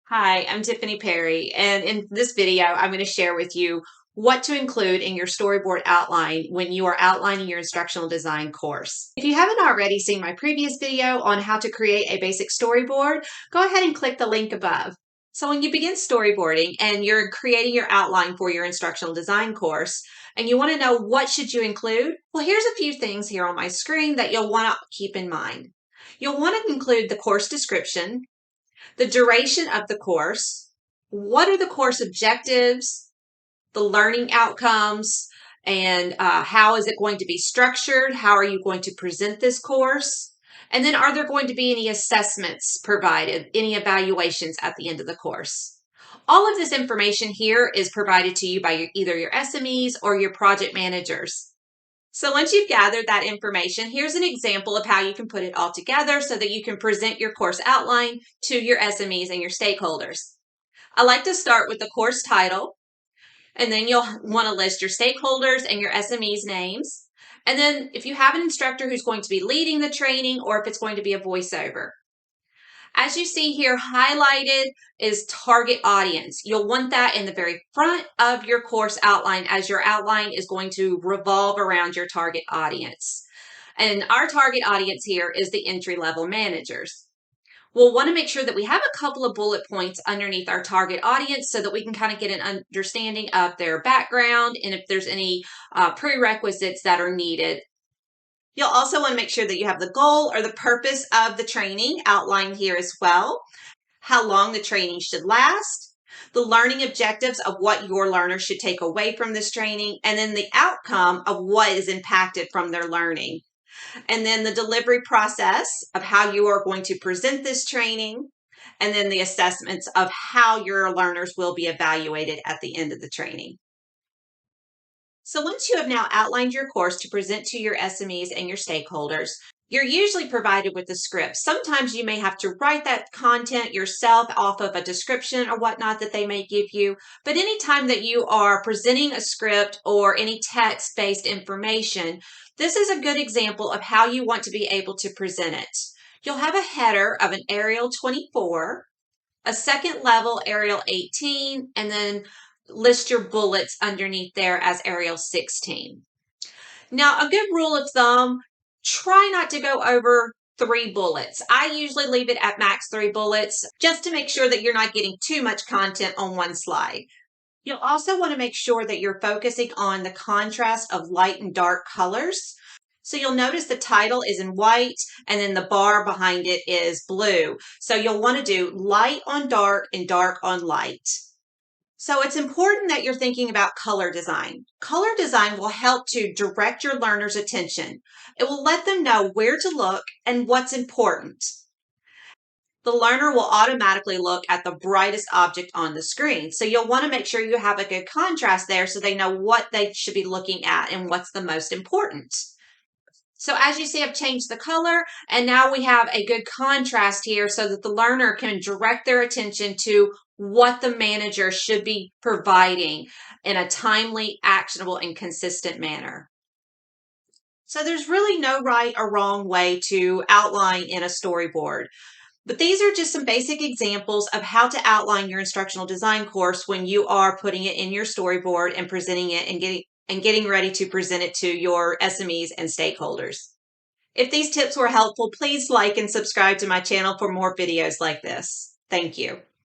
Hi, I'm Tiffany Perry, and in this video, I'm going to share with you what to include in your storyboard outline when you are outlining your instructional design course. If you haven't already seen my previous video on how to create a basic storyboard, go ahead and click the link above. So when you begin storyboarding and you're creating your outline for your instructional design course, and you want to know what should you include, well, here's a few things here on my screen that you'll want to keep in mind. You'll want to include the course description, the duration of the course, what are the course objectives, the learning outcomes, and how is it going to be structured? How are you going to present this course? And then are there going to be any assessments provided, any evaluations at the end of the course? All of this information here is provided to you by either your SMEs or your project managers. So once you've gathered that information, here's an example of how you can put it all together so that you can present your course outline to your SMEs and your stakeholders. I like to start with the course title, and then you'll want to list your stakeholders and your SMEs' names. And then if you have an instructor who's going to be leading the training or if it's going to be a voiceover. As you see here highlighted is target audience. You'll want that in the very front of your course outline, as your outline is going to revolve around your target audience. And our target audience here is the entry-level managers. We'll want to make sure that we have a couple of bullet points underneath our target audience so that we can kind of get an understanding of their background and if there's any prerequisites that are needed. You'll also want to make sure that you have the goal or the purpose of the training outlined here as well, how long the training should last, the learning objectives of what your learners should take away from this training, and then the outcome of what is impacted from their learning. And then the delivery process of how you are going to present this training, and then the assessments of how your learners will be evaluated at the end of the training. So once you have now outlined your course to present to your SMEs and your stakeholders, you're usually provided with a script. Sometimes you may have to write that content yourself off of a description or whatnot that they may give you. But anytime that you are presenting a script or any text-based information, this is a good example of how you want to be able to present it. You'll have a header of an Arial 24, a second level Arial 18, and then list your bullets underneath there as Arial 16. Now, a good rule of thumb, try not to go over 3 bullets. I usually leave it at max 3 bullets just to make sure that you're not getting too much content on one slide. You'll also want to make sure that you're focusing on the contrast of light and dark colors. So you'll notice the title is in white and then the bar behind it is blue. So you'll want to do light on dark and dark on light. So it's important that you're thinking about color design. Color design will help to direct your learner's attention. It will let them know where to look and what's important. The learner will automatically look at the brightest object on the screen. So you'll want to make sure you have a good contrast there so they know what they should be looking at and what's the most important. So as you see, I've changed the color, and now we have a good contrast here so that the learner can direct their attention to what the manager should be providing in a timely, actionable, and consistent manner. So there's really no right or wrong way to outline in a storyboard. But these are just some basic examples of how to outline your instructional design course when you are putting it in your storyboard and presenting it and getting ready to present it to your SMEs and stakeholders. If these tips were helpful, please like and subscribe to my channel for more videos like this. Thank you.